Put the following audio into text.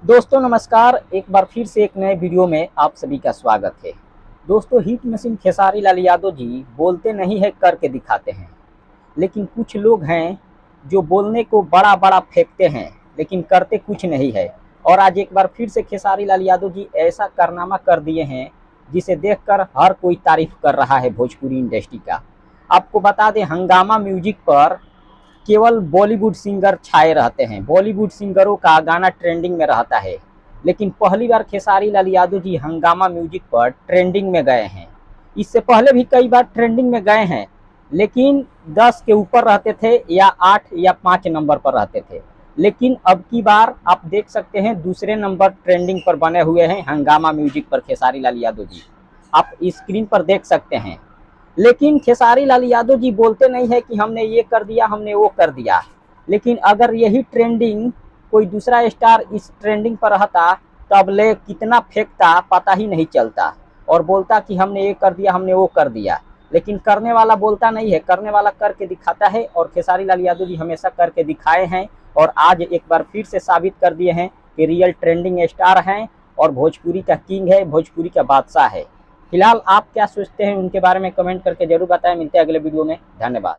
दोस्तों नमस्कार, एक बार फिर से एक नए वीडियो में आप सभी का स्वागत है। दोस्तों हिट मशीन खेसारी लाल यादव जी बोलते नहीं है करके दिखाते हैं, लेकिन कुछ लोग हैं जो बोलने को बड़ा बड़ा फेंकते हैं लेकिन करते कुछ नहीं है। और आज एक बार फिर से खेसारी लाल यादव जी ऐसा कारनामा कर दिए हैं जिसे देखकर हर कोई तारीफ कर रहा है भोजपुरी इंडस्ट्री का। आपको बता दें, हंगामा म्यूजिक पर केवल बॉलीवुड सिंगर छाए रहते हैं, बॉलीवुड सिंगरों का गाना ट्रेंडिंग में रहता है। लेकिन पहली बार खेसारी लाल यादव जी हंगामा म्यूजिक पर ट्रेंडिंग में गए हैं। इससे पहले भी कई बार ट्रेंडिंग में गए हैं, लेकिन 10 के ऊपर रहते थे या 8 या 5 नंबर पर रहते थे। लेकिन अब की बार आप देख सकते हैं दूसरे नंबर ट्रेंडिंग पर बने हुए हैं हंगामा म्यूजिक पर खेसारी लाल यादव जी, आप स्क्रीन पर देख सकते हैं। लेकिन खेसारी लाल यादव जी बोलते नहीं है कि हमने ये कर दिया, हमने वो कर दिया। लेकिन अगर यही ट्रेंडिंग कोई दूसरा स्टार इस ट्रेंडिंग पर रहता तब ले कितना फेंकता पता ही नहीं चलता, और बोलता कि हमने ये कर दिया, हमने वो कर दिया। लेकिन करने वाला बोलता नहीं है, करने वाला करके दिखाता है। और खेसारी लाल यादव जी हमेशा करके दिखाए हैं और आज एक बार फिर से साबित कर दिए हैं कि रियल ट्रेंडिंग स्टार हैं और भोजपुरी का किंग है, भोजपुरी का बादशाह है। फिलहाल आप क्या सोचते हैं उनके बारे में कमेंट करके जरूर बताएं। मिलते हैं अगले वीडियो में, धन्यवाद।